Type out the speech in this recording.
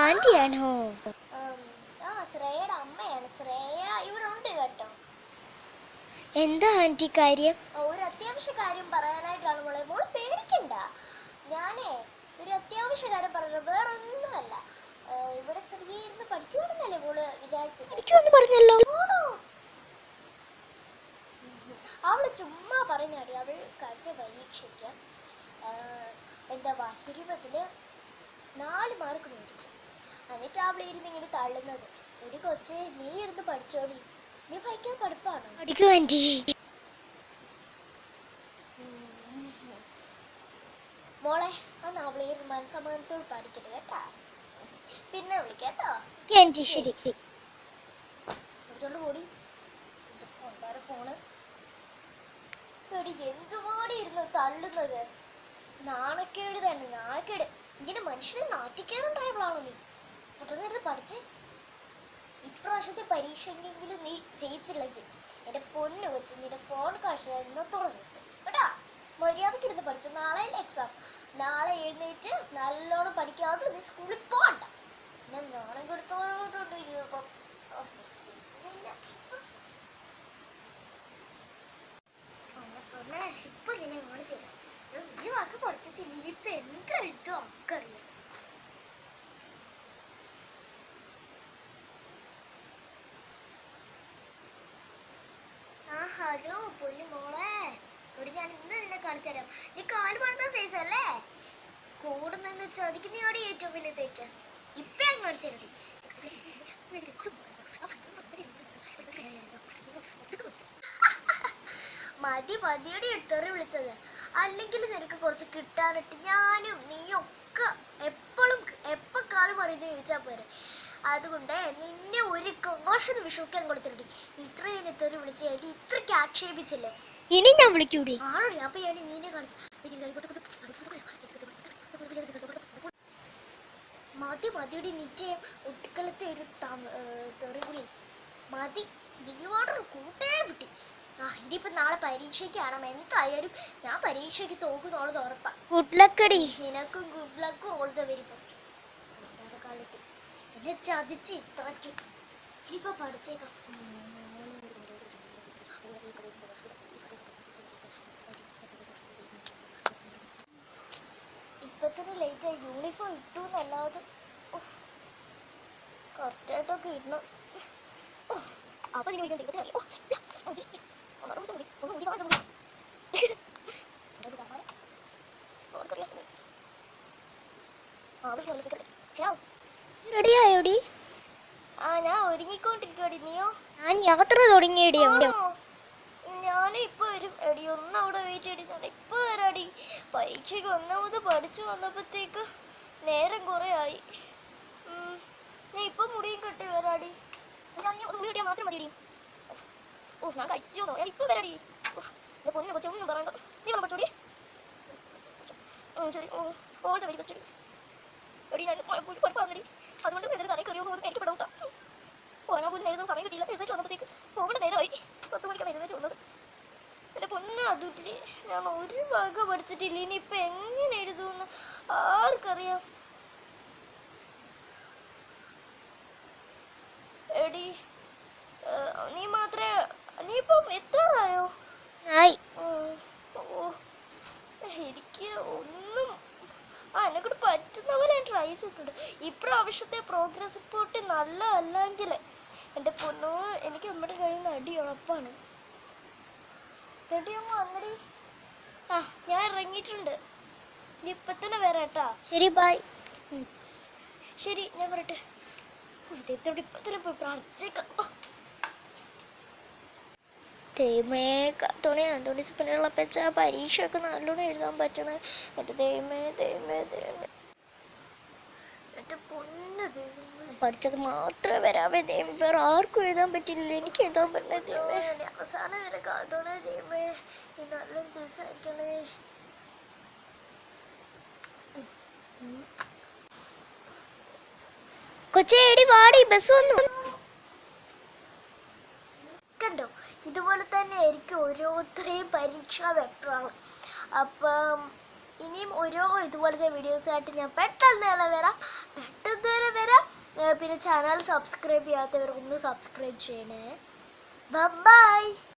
ആന്റിയാണോ? ആ ശ്രേയയുടെ അമ്മയാണ്. ശ്രേയ ഇവിടെ ഉണ്ട് കേട്ടോ. എന്താ ആന്റി കാര്യം? ഒരു അത്യാവശ്യ കാര്യം പറയാനായിട്ടാണ് മോളെ. മോള് പേടിക്കണ്ട. ഞാനേ ഒരു അത്യാവശ്യ കാര്യം പറഞ്ഞു, വേറെ ഒന്നുമല്ല. ഇവിടെ ശ്രേയ ഇരുന്ന് പഠിക്കുവാണെന്നല്ലേ മോള് വിചാരിച്ചത്? പഠിക്കുമെന്ന് പറഞ്ഞല്ലോ. അവള് ചുമ്മാ പറഞ്ഞാടി. അവൾ കഴിഞ്ഞ പരീക്ഷയ്ക്ക് എന്താ 20ല് 4 മാർക്ക് മേടിച്ചു. എന്നിട്ട് അവൾ ഇരുന്ന് ഇങ്ങനെ തള്ളുന്നത്. എടി കൊച്ചേ, നീ ഇരുന്ന് പഠിച്ചോടി, നീ ഭയങ്കര പഠിപ്പാണോ? പഠിക്കും ആന്റി. മോളെ അന്ന് അവളെ മനസ്സമാനത്തോട് പഠിക്കട്ടെ കേട്ടാ. പിന്നെ വിളിക്കാട്ടോ. ആന്റി ശരി. എടുത്തോണ്ട് കൂടി ഫോണ്. എടി എന്തുപാടി ഇരുന്ന് തള്ളുന്നത്. നാണക്കേട് തന്നെ, നാണക്കേട്. ഇങ്ങനെ മനുഷ്യനെ നാട്ടിക്കേറുണ്ടായവളാണോ നീ? തുടർന്നിരുന്ന് പഠിച്ച് ഇപ്രാവശ്യത്തെ പരീക്ഷയെങ്കിലും നീ ജയിച്ചില്ലെങ്കിൽ എന്റെ പൊന്നു വെച്ച് നിന്റെ ഫോൺ കാഴ്ച ഇന്നത്തോളം നിർത്തും കേട്ടാ. മര്യാദക്ക് ഇരുന്ന് പഠിച്ചു. നാളെ എക്സാം. നാളെ എഴുന്നേറ്റ് നല്ലോണം പഠിക്കാതെ നീ സ്കൂളിൽ പോകണ്ട. ഞാൻ നാണം കൊടുത്തോണ്ട് ഇനിയിപ്പം ഇപ്പൊ ഞാൻ ഓൺ ചെയ്ത ഒരു വാക്ക് പഠിച്ചിട്ടില്ല. ഇനിയിപ്പൊ എന്ത് എഴുത്തോ അവക്കറിയാം. ഹലോ പൊന്നു മോളെ, ഇവിടെ ഞാൻ ഇന്ന് നിന്നെ കാണിച്ചു തരാം. നീ കാല് പണിത സൈസ് അല്ലേ? കൂടെ നിന്ന് ചതിക്കുന്നതാണ് ഏറ്റവും വലിയ തെറ്റ്. ഇപ്പൊ ഞാൻ കാണിച്ചു തരട്ടെ. മതിയടി തെറി വിളിച്ചത്. അല്ലെങ്കിൽ നിനക്ക് കുറച്ച് കിട്ടാനിട്ട് ഞാനും നീയും ഒക്കെ എപ്പോ കാലം അറിയുന്ന ചോദിച്ചാൽ പോരെ. അതുകൊണ്ട് നിന്നെ ഒരു കോശം വിശ്വസിക്കാൻ കൊടുത്തിട്ടുണ്ട്. ഇത്രയും തെറി വിളിച്ച് കഴിഞ്ഞിട്ട് ഇത്രയ്ക്ക് ആക്ഷേപിച്ചില്ലേ. ഇനി ഞാൻ വിളിക്കൂടി. ആണോടി? അപ്പൊ ഞാൻ നിന്നെ കാണിച്ചു. മതിയടി നിശ്ചയം. ഒട്ടിക്കളത്തെ ഒരു തെറിവിളി മതി. ദീവാടൊരു കൂട്ടേ വിട്ടി. ഇനിയിപ്പോ നാളെ പരീക്ഷയ്ക്കാണ്. എന്തായാലും ഞാൻ പരീക്ഷയ്ക്ക് തോക്കുന്നുള്ളത് ഉറപ്പാ. Good luck. നിനക്കും ഗുഡ് ലക്കും. All the very best. കാലത്ത് എന്നെ ചതിച്ച് ഇത്രയ്ക്ക്. ഇനിയിപ്പോ പഠിച്ചേക്കാം. ഇപ്പൊ തന്നെ ലേറ്റായി. യൂണിഫോം ഇട്ടു എന്നല്ലാതെ കറക്റ്റായിട്ടൊക്കെ ഇടണം. അപ്പൊ നീ റെഡിയായോടി? ഞാൻ ഒരുങ്ങിക്കൊണ്ടിരിക്കടി. നീയോ? ഞാൻ യാത്ര തുടങ്ങിയടി. ഞാനിപ്പോ വരും എടി. ഒന്ന് അവിടെ വെയിറ്റ് ചെയ്തി. ഇപ്പൊ വരാടി. പരീക്ഷയ്ക്ക് ഒന്നാമത് പഠിച്ചു വന്നപ്പോഴത്തേക്ക് നേരം കുറെ ആയി. ഞാൻ ഇപ്പൊ മുടിയും കെട്ടി വരാടി. മുടി കെട്ടിയാൽ മാത്രം മതിയടി. ഞാൻ കഴിച്ചോ. ഞാൻ ഇപ്പൊ വരാടി. പൊന്നു കൊച്ചൊന്നും പറയണ്ട. നീ വേണം പഠിച്ചോടി. ശരി. ഓൾ ദ വെരി ബെസ്റ്റ് എടി. ഞാൻ പഠിപ്പാന്നടി. അതുകൊണ്ട് ഇതിൽ തറ കയറിയോ എനിക്ക് പെടൂട്ടാ. പോരാൻ പോലും നേരം സമയം കിട്ടിയില്ല. എഴുന്നേറ്റ് വന്നപ്പോഴത്തേക്ക് പോകേണ്ട നേരമായി. 10 മണിക്കാണ് എഴുന്നേറ്റ് വന്നത്. എൻ്റെ പൊന്നു അതില്ലേ, ഞാൻ ഒരു വക പഠിച്ചിട്ടില്ല. ഇനിയിപ്പോൾ എങ്ങനെ എഴുതുമെന്ന് ആർക്കറിയാം. എടി നീ ഇപ്പം എത്താറായോ? എനിക്ക് ഒന്നും എന്നെക്കൂടെ പറ്റുന്ന പോലെ ഞാൻ ട്രൈ ചെയ്തിട്ടുണ്ട്. ഇപ്രാവശ്യത്തെ പ്രോഗ്രസ് റിപ്പോർട്ട് നല്ല അല്ലെങ്കിൽ എൻ്റെ പൊന്നോ എനിക്ക് നമ്മുടെ കയ്യിൽ നിന്ന് അടി ഉറപ്പാണ്. റെഡിയാകുമ്പോൾ വന്നടി. ഞാൻ ഇറങ്ങിയിട്ടുണ്ട്. ഇപ്പൊ തന്നെ വരാട്ടാ. ശരി, ബൈ. ശരി, ഞാൻ വരട്ടെ. ദൈവത്തോട് ഇപ്പൊ തന്നെ പോയി പ്രാർത്ഥിച്ചേക്കാം. ദൈവമേ, തുണിയുള്ള പെച്ച പരീക്ഷയൊക്കെ നല്ലോണം എഴുതാൻ പറ്റണേ. എന്റെ ദൈവമേ. എന്റെ പൊന്ന് ദൈവമേ, പഠിച്ചത് മാത്രമേ വരാവേ ദൈവം. വേറെ ആർക്കും എഴുതാൻ പറ്റില്ല. എനിക്ക് എഴുതാൻ പറ്റണേ ദൈവമേ. അവസാനം വരെ കാത്തോണേ ദൈവമേ. ഈ നല്ലൊരു ദിവസമായിരിക്കണേ. കൊച്ചേടി വാടി, ബസ് വന്നു. കണ്ടോ, ഇതുപോലെ തന്നെ ആയിരിക്കും ഓരോരുത്തരെയും പരീക്ഷാ വെപ്രാളം. അപ്പം ഇനിയും ഓരോ ഇതുപോലത്തെ വീഡിയോസായിട്ട് ഞാൻ പെട്ടെന്ന് വരാം. പിന്നെ ചാനൽ സബ്സ്ക്രൈബ് ചെയ്യാത്തവർ ഒന്ന് സബ്സ്ക്രൈബ് ചെയ്യണേ. ബൈ.